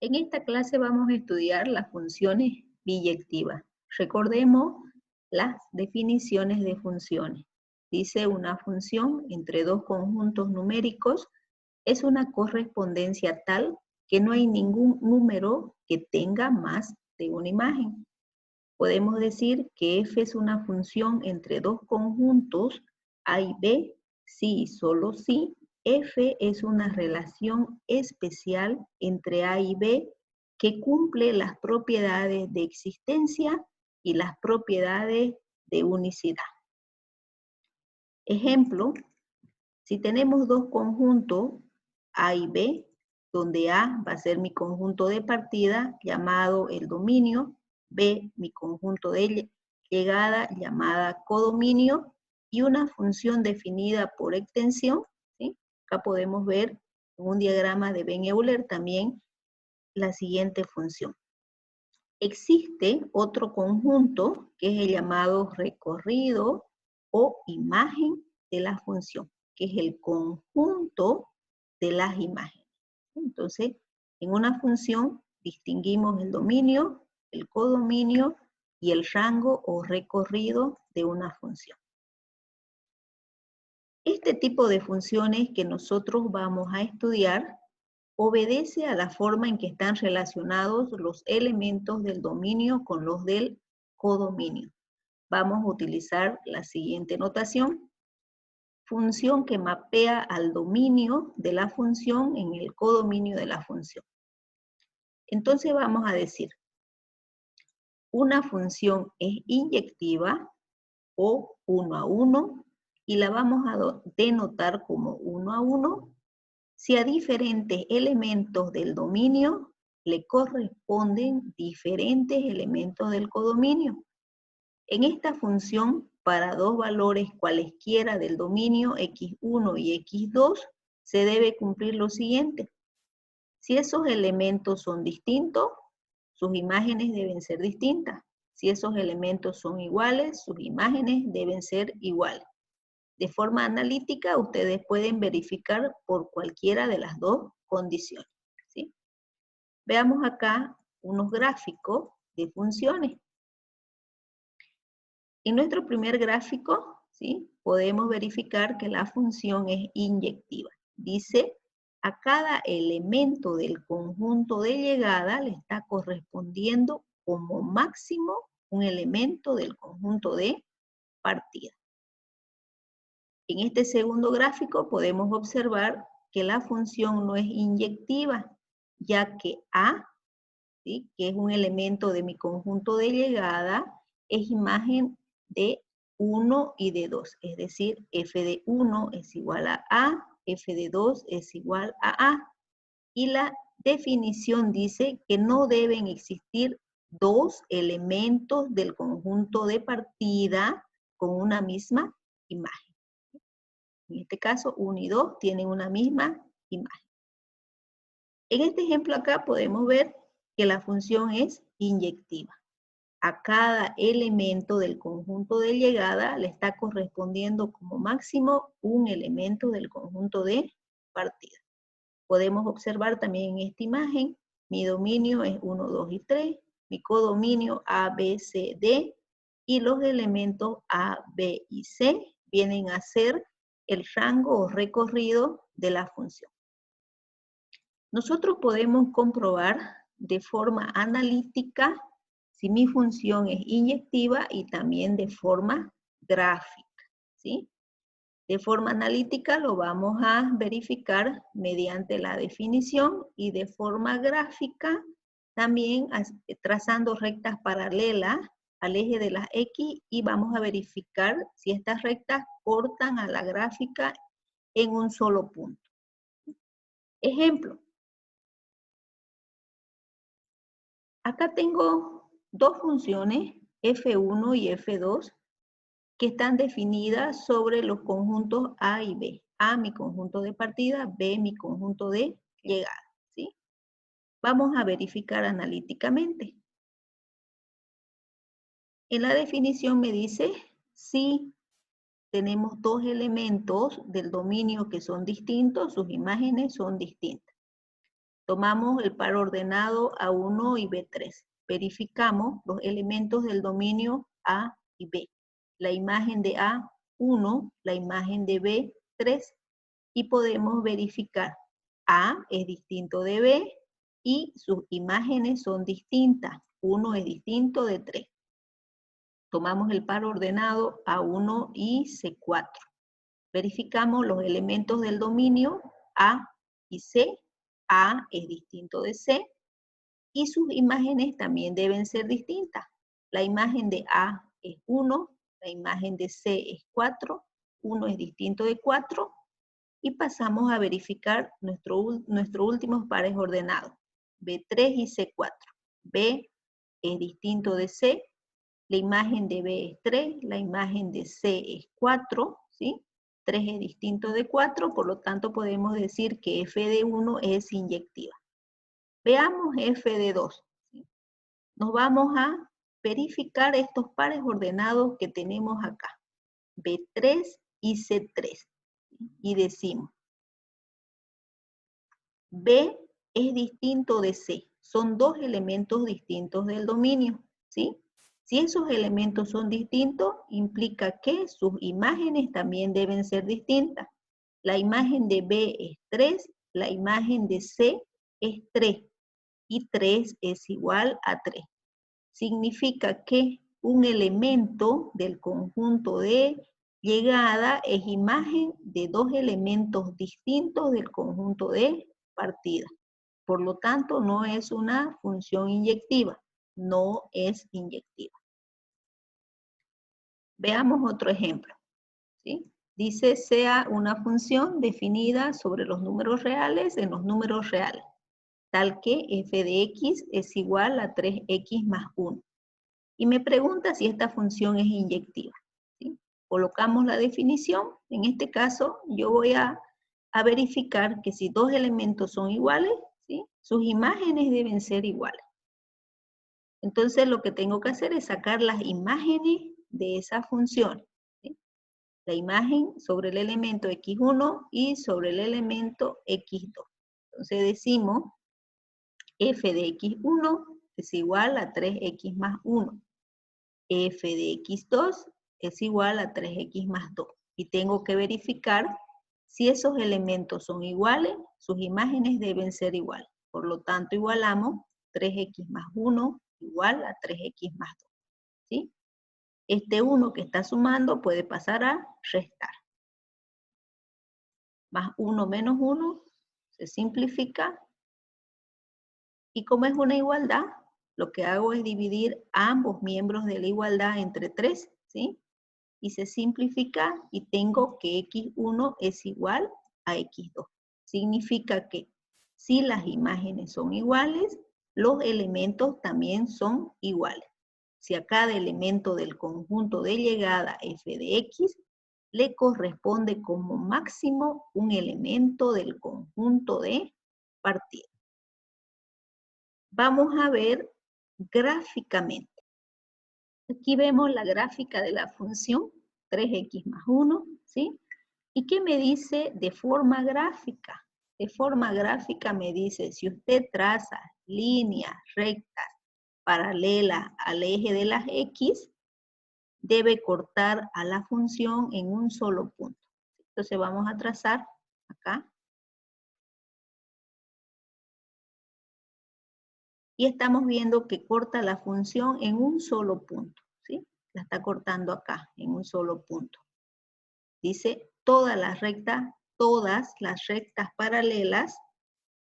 En esta clase vamos a estudiar las funciones biyectivas. Recordemos las definiciones de funciones. Dice una función entre dos conjuntos numéricos es una correspondencia tal que no hay ningún número que tenga más de una imagen. Podemos decir que f es una función entre dos conjuntos a y b si y solo si f es una relación especial entre a y b que cumple las propiedades de existencia y las propiedades de unicidad. Ejemplo, si tenemos dos conjuntos a y b, donde a va a ser mi conjunto de partida llamado el dominio, b mi conjunto de llegada llamada codominio y una función definida por extensión, ¿sí? Acá podemos ver en un diagrama de Venn-Euler también la siguiente función. Existe otro conjunto que es el llamado recorrido o imagen de la función, que es el conjunto de las imágenes. Entonces, en una función distinguimos el dominio, el codominio y el rango o recorrido de una función. Este tipo de funciones que nosotros vamos a estudiar obedece a la forma en que están relacionados los elementos del dominio con los del codominio. Vamos a utilizar la siguiente notación. Función que mapea al dominio de la función en el codominio de la función. Entonces vamos a decir, una función es inyectiva o 1 a 1 y la vamos a denotar como 1 a 1 si a diferentes elementos del dominio le corresponden diferentes elementos del codominio. En esta función, para dos valores cualesquiera del dominio x1 y x2, se debe cumplir lo siguiente. Si esos elementos son distintos, sus imágenes deben ser distintas. Si esos elementos son iguales, sus imágenes deben ser iguales. De forma analítica, ustedes pueden verificar por cualquiera de las dos condiciones, ¿sí? Veamos acá unos gráficos de funciones. En nuestro primer gráfico, ¿sí?, podemos verificar que la función es inyectiva. Dice, a cada elemento del conjunto de llegada le está correspondiendo como máximo un elemento del conjunto de partida. En este segundo gráfico podemos observar que la función no es inyectiva, ya que A, ¿sí?, que es un elemento de mi conjunto de llegada, es imagen de 1 y de 2, es decir, f de 1 es igual a, f de 2 es igual a A. Y la definición dice que no deben existir dos elementos del conjunto de partida con una misma imagen. En este caso, 1 y 2 tienen una misma imagen. En este ejemplo acá podemos ver que la función es inyectiva. A cada elemento del conjunto de llegada le está correspondiendo como máximo un elemento del conjunto de partida. Podemos observar también en esta imagen, mi dominio es 1, 2 y 3, mi codominio A, B, C, D, y los elementos A, B y C vienen a ser el rango o recorrido de la función. Nosotros podemos comprobar de forma analítica si mi función es inyectiva y también de forma gráfica, ¿sí? De forma analítica lo vamos a verificar mediante la definición y de forma gráfica también trazando rectas paralelas al eje de las X y vamos a verificar si estas rectas cortan a la gráfica en un solo punto. Ejemplo. Acá tengo dos funciones, f1 y f2, que están definidas sobre los conjuntos A y B. A, mi conjunto de partida, B, mi conjunto de llegada, ¿sí? Vamos a verificar analíticamente. En la definición me dice si tenemos dos elementos del dominio que son distintos, sus imágenes son distintas. Tomamos el par ordenado A1 y B3. Verificamos los elementos del dominio A y B. La imagen de A1, la imagen de B3, y podemos verificar A es distinto de B y sus imágenes son distintas. 1 es distinto de 3. Tomamos el par ordenado A1 y C4. Verificamos los elementos del dominio A y C. A es distinto de C y sus imágenes también deben ser distintas. La imagen de A es 1, la imagen de C es 4, 1 es distinto de 4 y pasamos a verificar nuestros últimos pares ordenados, B3 y C4. B es distinto de C, la imagen de B es 3, la imagen de C es 4, ¿sí? 3 es distinto de 4, por lo tanto podemos decir que F de 1 es inyectiva. Veamos F de 2. ¿Sí? Nos vamos a verificar estos pares ordenados que tenemos acá, B3 y C3. ¿Sí? Y decimos, B es distinto de C. Son dos elementos distintos del dominio, ¿sí? Si esos elementos son distintos, implica que sus imágenes también deben ser distintas. La imagen de B es 3, la imagen de C es 3, y 3 es igual a 3. Significa que un elemento del conjunto de llegada es imagen de dos elementos distintos del conjunto de partida. Por lo tanto, no es una función inyectiva, no es inyectiva. Veamos otro ejemplo, ¿sí? Dice, sea una función definida sobre los números reales en los números reales, tal que f de x es igual a 3x más 1. Y me pregunta si esta función es inyectiva, ¿sí? Colocamos la definición. En este caso, yo voy a verificar que si dos elementos son iguales, ¿sí? Sus imágenes deben ser iguales. Entonces, lo que tengo que hacer es sacar las imágenes de esa función, ¿sí? La imagen sobre el elemento x1 y sobre el elemento x2. Entonces, decimos f de x1 es igual a 3x más 1. F de x2 es igual a 3x más 2. Y tengo que verificar si esos elementos son iguales, sus imágenes deben ser iguales. Por lo tanto, igualamos 3x más 1 igual a 3x más 2. ¿Sí? Este 1 que está sumando puede pasar a restar. Más 1 menos 1 se simplifica. Y como es una igualdad, lo que hago es dividir ambos miembros de la igualdad entre 3, ¿sí? Y se simplifica y tengo que x1 es igual a x2. Significa que si las imágenes son iguales, los elementos también son iguales. Si a cada elemento del conjunto de llegada f de x le corresponde como máximo un elemento del conjunto de partida. Vamos a ver gráficamente. Aquí vemos la gráfica de la función 3x más 1, ¿sí? ¿Y qué me dice de forma gráfica? De forma gráfica me dice, si usted traza líneas rectas paralelas al eje de las x, debe cortar a la función en un solo punto. Entonces vamos a trazar acá. Y estamos viendo que corta la función en un solo punto, ¿sí? La está cortando acá, en un solo punto. Dice, todas las rectas paralelas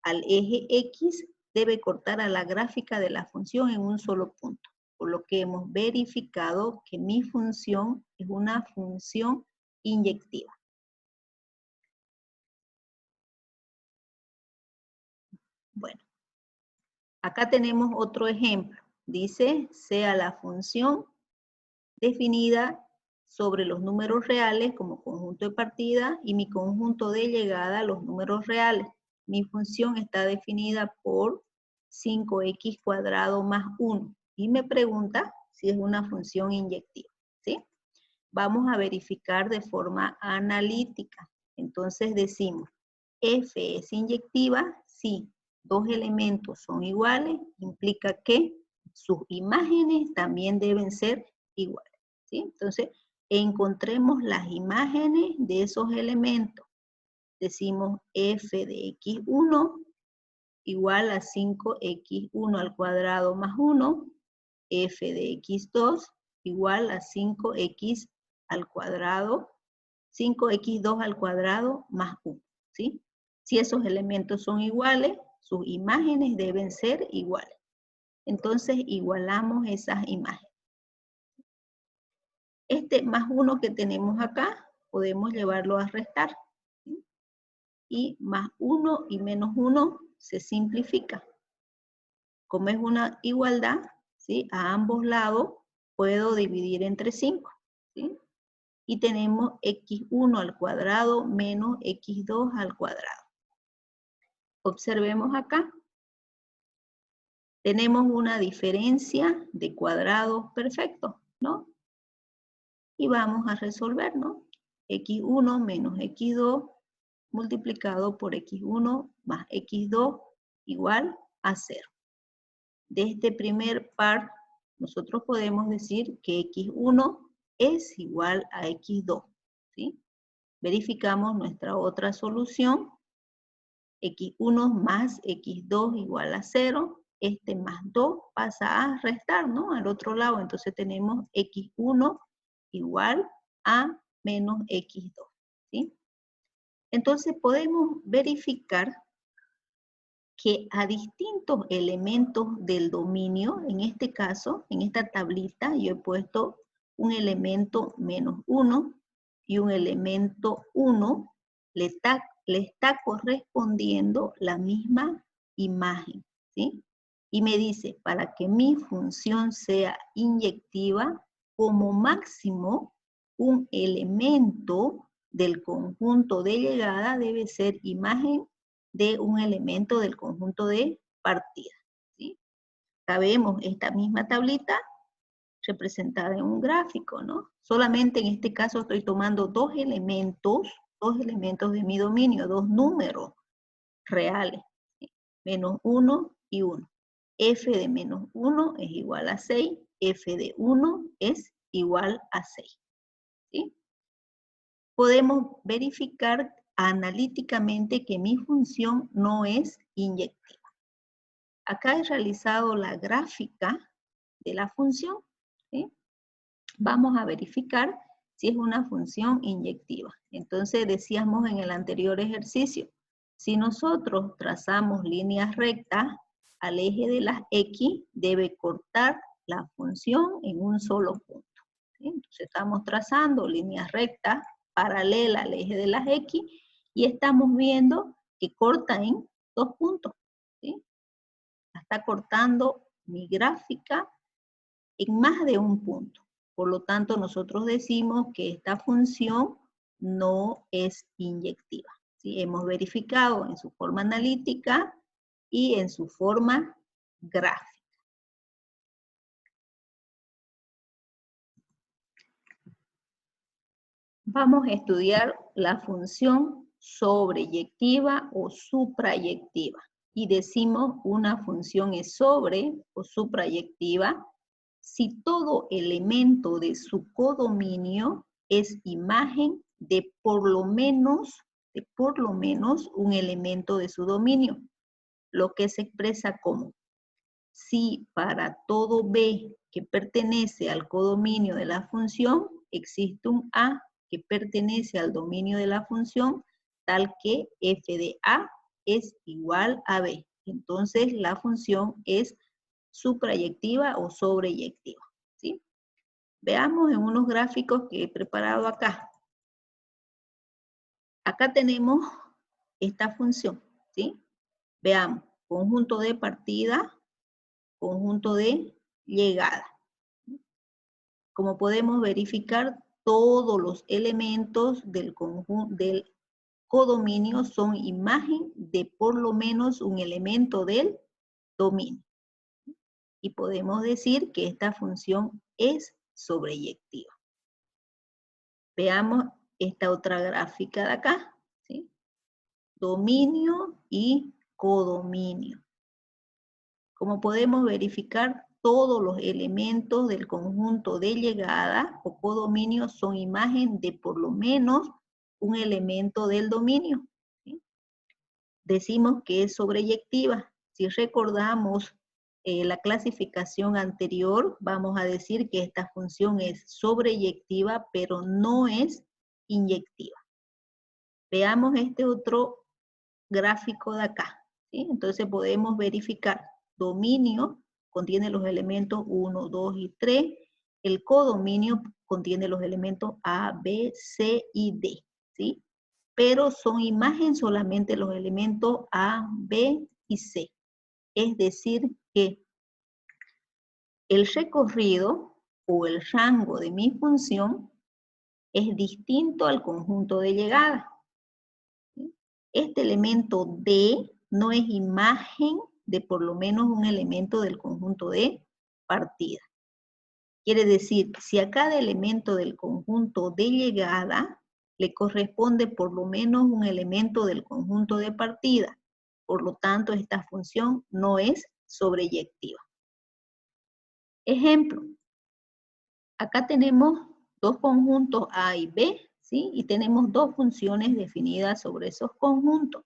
al eje X debe cortar a la gráfica de la función en un solo punto. Por lo que hemos verificado que mi función es una función inyectiva. Bueno, acá tenemos otro ejemplo. Dice, sea la función definida sobre los números reales como conjunto de partida y mi conjunto de llegada a los números reales. Mi función está definida por 5x cuadrado más 1 y me pregunta si es una función inyectiva, ¿sí? Vamos a verificar de forma analítica. Entonces decimos, f es inyectiva, sí. dos elementos son iguales, implica que sus imágenes también deben ser iguales, ¿sí? Entonces, encontremos las imágenes de esos elementos. Decimos f de x1 igual a 5x1 al cuadrado más 1, f de x2 igual a 5x al cuadrado, 5x2 al cuadrado más 1, ¿sí? Si esos elementos son iguales, sus imágenes deben ser iguales. Entonces, igualamos esas imágenes. Este más 1 que tenemos acá, podemos llevarlo a restar, ¿sí? Y más 1 y menos 1 se simplifica. Como es una igualdad, ¿sí? A ambos lados puedo dividir entre 5, ¿sí? Y tenemos x1 al cuadrado menos x2 al cuadrado. Observemos acá. Tenemos una diferencia de cuadrados perfectos, ¿no? Y vamos a resolver, ¿no? x1 menos x2 multiplicado por x1 más x2 igual a 0. De este primer par, nosotros podemos decir que x1 es igual a x2, ¿sí? Verificamos nuestra otra solución. x1 más x2 igual a 0. Este más 2 pasa a restar, ¿no? Al otro lado, entonces tenemos x1 igual a menos x2, ¿sí? Entonces podemos verificar que a distintos elementos del dominio, en este caso, en esta tablita, yo he puesto un elemento menos 1 y un elemento 1, le está correspondiendo la misma imagen, ¿sí? Y me dice, para que mi función sea inyectiva, como máximo, un elemento del conjunto de llegada debe ser imagen de un elemento del conjunto de partida, ¿sí? Acá vemos esta misma tablita representada en un gráfico, ¿no? Solamente en este caso estoy tomando dos elementos de mi dominio, dos números reales, ¿sí? Menos 1 y 1. F de menos 1 es igual a 6, F de 1 es igual a 6, ¿sí? Podemos verificar analíticamente que mi función no es inyectiva. Acá he realizado la gráfica de la función, ¿sí? Vamos a verificar si es una función inyectiva. Entonces decíamos en el anterior ejercicio, si nosotros trazamos líneas rectas al eje de las X, debe cortar la función en un solo punto, ¿sí? Entonces estamos trazando líneas rectas paralelas al eje de las X y estamos viendo que corta en dos puntos, ¿sí? Está cortando mi gráfica en más de un punto. Por lo tanto, nosotros decimos que esta función no es inyectiva, ¿sí? Hemos verificado en su forma analítica y en su forma gráfica. Vamos a estudiar la función sobreyectiva o suprayectiva. Y decimos una función es sobre o suprayectiva si todo elemento de su codominio es imagen de por lo menos un elemento de su dominio, lo que se expresa como si para todo B que pertenece al codominio de la función existe un A que pertenece al dominio de la función, tal que f de A es igual a B. Entonces la función es suprayectiva o sobreyectiva, ¿sí? Veamos en unos gráficos que he preparado acá. Acá tenemos esta función, ¿sí? Veamos, conjunto de partida, conjunto de llegada. Como podemos verificar, todos los elementos del codominio son imagen de por lo menos un elemento del dominio. Y podemos decir que esta función es sobreyectiva. Veamos esta otra gráfica de acá, ¿sí? Dominio y codominio. Como podemos verificar, todos los elementos del conjunto de llegada o codominio son imagen de por lo menos un elemento del dominio, ¿sí? Decimos que es sobreyectiva. Si recordamos la clasificación anterior, vamos a decir que esta función es sobreyectiva, pero no es inyectiva. Veamos este otro gráfico de acá, ¿sí? Entonces podemos verificar, dominio contiene los elementos 1, 2 y 3, el codominio contiene los elementos A, B, C y D, ¿sí? Pero son imagen solamente los elementos A, B y C. Es decir que el recorrido o el rango de mi función es distinto al conjunto de llegada. Este elemento D no es imagen de por lo menos un elemento del conjunto de partida. Quiere decir, si a cada elemento del conjunto de llegada le corresponde por lo menos un elemento del conjunto de partida, por lo tanto esta función no es sobreyectiva. Ejemplo, acá tenemos dos conjuntos A y B, ¿sí? Y tenemos dos funciones definidas sobre esos conjuntos.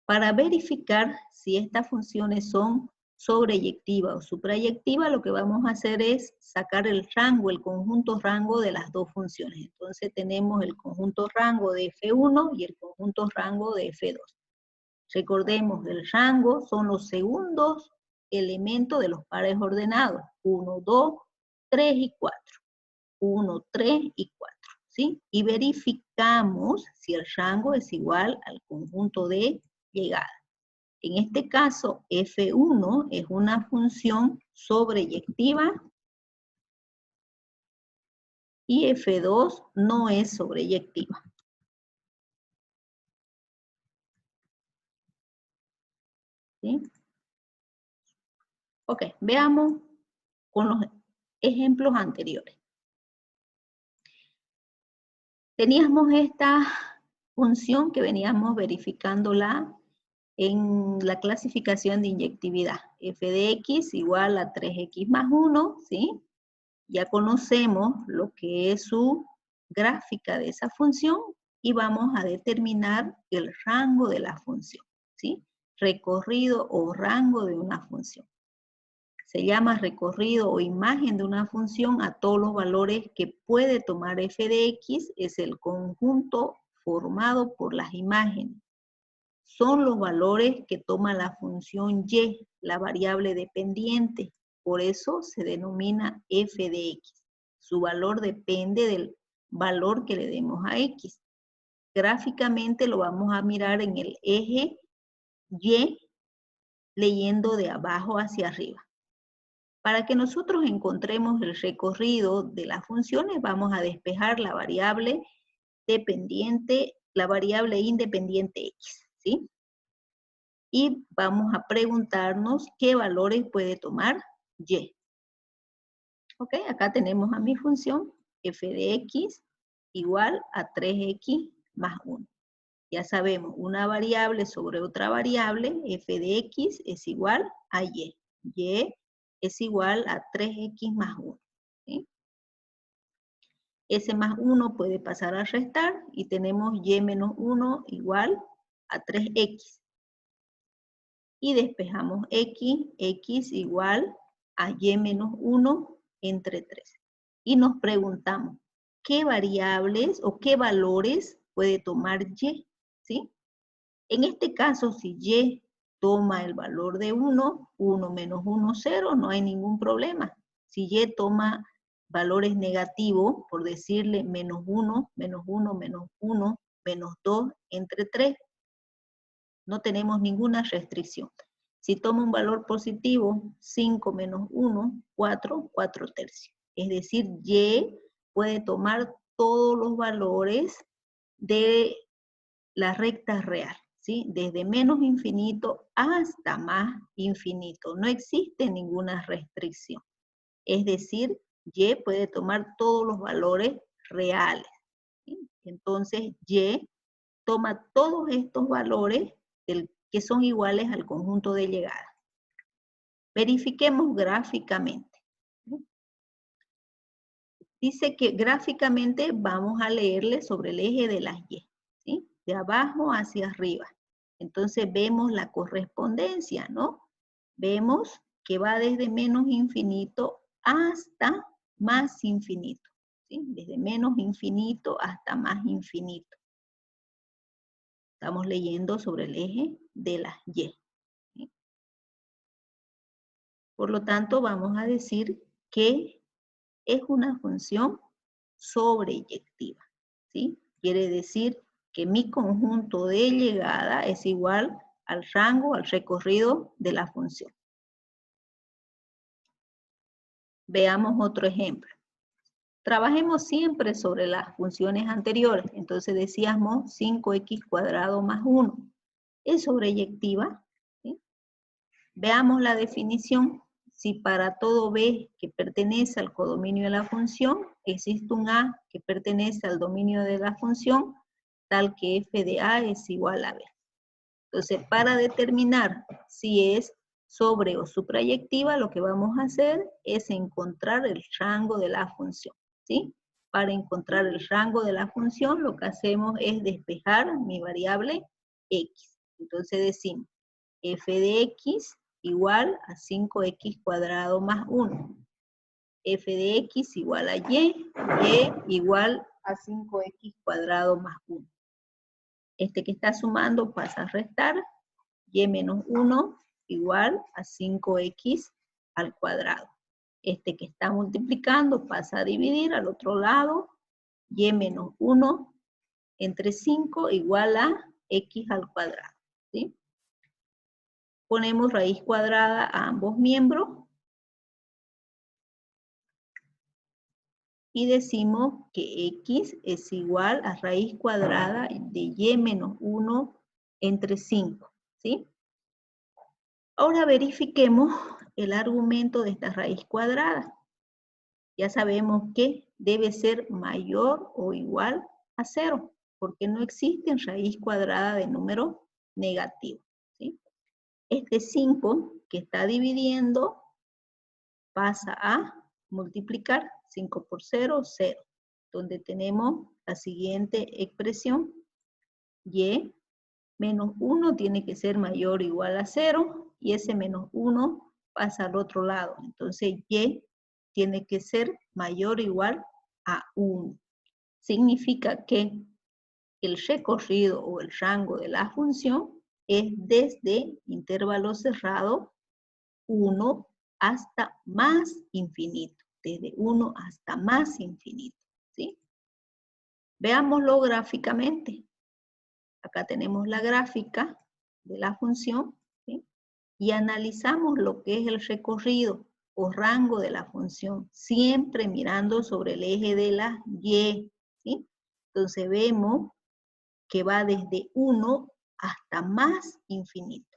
Para verificar si estas funciones son sobreyectiva o suprayectiva, lo que vamos a hacer es sacar el rango, el conjunto rango de las dos funciones. Entonces tenemos el conjunto rango de F1 y el conjunto rango de F2. Recordemos, el rango son los segundos elementos de los pares ordenados. 1, 2, 3 y 4. 1, 3 y 4. ¿Sí? Y verificamos si el rango es igual al conjunto de llegada. En este caso, F1 es una función sobreyectiva y F2 no es sobreyectiva. ¿Sí? Ok, veamos con los ejemplos anteriores. Teníamos esta función que veníamos verificándola en la clasificación de inyectividad. F de x igual a 3x más 1, ¿sí? Ya conocemos lo que es su gráfica de esa función y vamos a determinar el rango de la función, ¿sí? Recorrido o rango de una función. Se llama recorrido o imagen de una función a todos los valores que puede tomar f de x, es el conjunto formado por las imágenes. Son los valores que toma la función y, la variable dependiente. Por eso se denomina f de x. Su valor depende del valor que le demos a x. Gráficamente lo vamos a mirar en el eje y, leyendo de abajo hacia arriba. Para que nosotros encontremos el recorrido de las funciones, vamos a despejar la variable dependiente, la variable independiente x, ¿sí? Y vamos a preguntarnos qué valores puede tomar y. Ok, acá tenemos a mi función f de x igual a 3x más 1. Ya sabemos, una variable sobre otra variable, f de x es igual a y. Y es igual a 3x más 1. ¿Sí? Ese más 1 puede pasar a restar y tenemos y menos 1 igual a 3x. Y despejamos x igual a y menos 1 entre 3. Y nos preguntamos, ¿qué variables o qué valores puede tomar y? ¿Sí? En este caso, si y toma el valor de 1, 1 menos 1, 0, no hay ningún problema. Si y toma valores negativos, por decirle menos 1, menos 1, menos 1, menos 2, entre 3, no tenemos ninguna restricción. Si toma un valor positivo, 5 menos 1, 4, 4 tercios. Es decir, y puede tomar todos los valores de la recta real, ¿sí? Desde menos infinito hasta más infinito. No existe ninguna restricción. Es decir, y puede tomar todos los valores reales, ¿sí? Entonces, y toma todos estos valores que son iguales al conjunto de llegada. Verifiquemos gráficamente. Dice que gráficamente vamos a leerle sobre el eje de las Y, ¿sí? De abajo hacia arriba. Entonces vemos la correspondencia, ¿no? Vemos que va desde menos infinito hasta más infinito, ¿sí? Desde menos infinito hasta más infinito. Estamos leyendo sobre el eje de las Y, ¿sí? Por lo tanto, vamos a decir que es una función sobreyectiva, ¿sí? Quiere decir que mi conjunto de llegada es igual al rango, al recorrido de la función. Veamos otro ejemplo. Trabajemos siempre sobre las funciones anteriores. Entonces decíamos 5x² más 1. ¿Es sobreyectiva? ¿Sí? Veamos la definición. Si para todo b que pertenece al codominio de la función, existe un a que pertenece al dominio de la función, tal que f de a es igual a b. Entonces, para determinar si es sobre o suprayectiva, lo que vamos a hacer es encontrar el rango de la función, ¿sí? Para encontrar el rango de la función, lo que hacemos es despejar mi variable x. Entonces decimos, f de x igual a 5x² más 1. F de x igual a y igual a 5x² más 1. Este que está sumando pasa a restar, y menos 1 igual a 5x al cuadrado. Este que está multiplicando pasa a dividir al otro lado, y menos 1 entre 5 igual a x al cuadrado, ¿sí? Ponemos raíz cuadrada a ambos miembros, y decimos que x es igual a raíz cuadrada de y menos 1 entre 5, ¿sí? Ahora verifiquemos el argumento de esta raíz cuadrada. Ya sabemos que debe ser mayor o igual a 0, porque no existe raíz cuadrada de número negativo, ¿sí? Este 5 que está dividiendo pasa a multiplicar 5 por 0, 0, donde tenemos la siguiente expresión, y menos 1 tiene que ser mayor o igual a 0, y ese menos 1 pasa al otro lado. Entonces, y tiene que ser mayor o igual a 1. Significa que el recorrido o el rango de la función es desde intervalo cerrado 1 hasta más infinito. Desde 1 hasta más infinito, ¿sí? Veámoslo gráficamente. Acá tenemos la gráfica de la función, ¿sí? Y analizamos lo que es el recorrido o rango de la función, siempre mirando sobre el eje de la y, ¿sí? Entonces vemos que va desde 1 hasta más infinito.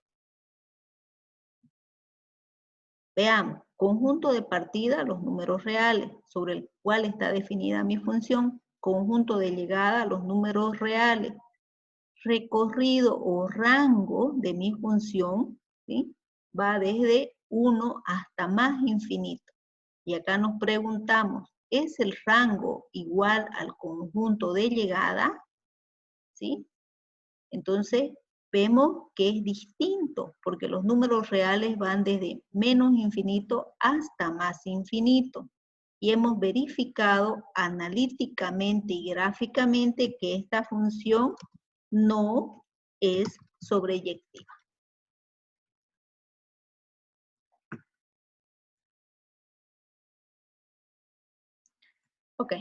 Veamos, conjunto de partida, los números reales, sobre el cual está definida mi función. Conjunto de llegada, los números reales. Recorrido o rango de mi función, ¿sí? Va desde 1 hasta más infinito. Y acá nos preguntamos, ¿es el rango igual al conjunto de llegada? ¿Sí? Entonces, vemos que es distinto, porque los números reales van desde menos infinito hasta más infinito. Y hemos verificado analíticamente y gráficamente que esta función no es sobreyectiva. Ok.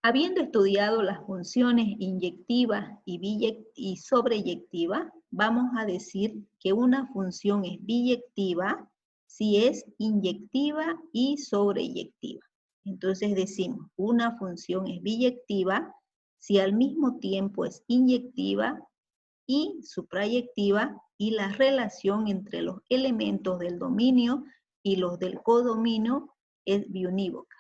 Habiendo estudiado las funciones inyectivas y sobreyectivas, vamos a decir que una función es biyectiva si es inyectiva y sobreyectiva. Entonces decimos, una función es biyectiva si al mismo tiempo es inyectiva y suprayectiva, y la relación entre los elementos del dominio y los del codominio es biunívoca.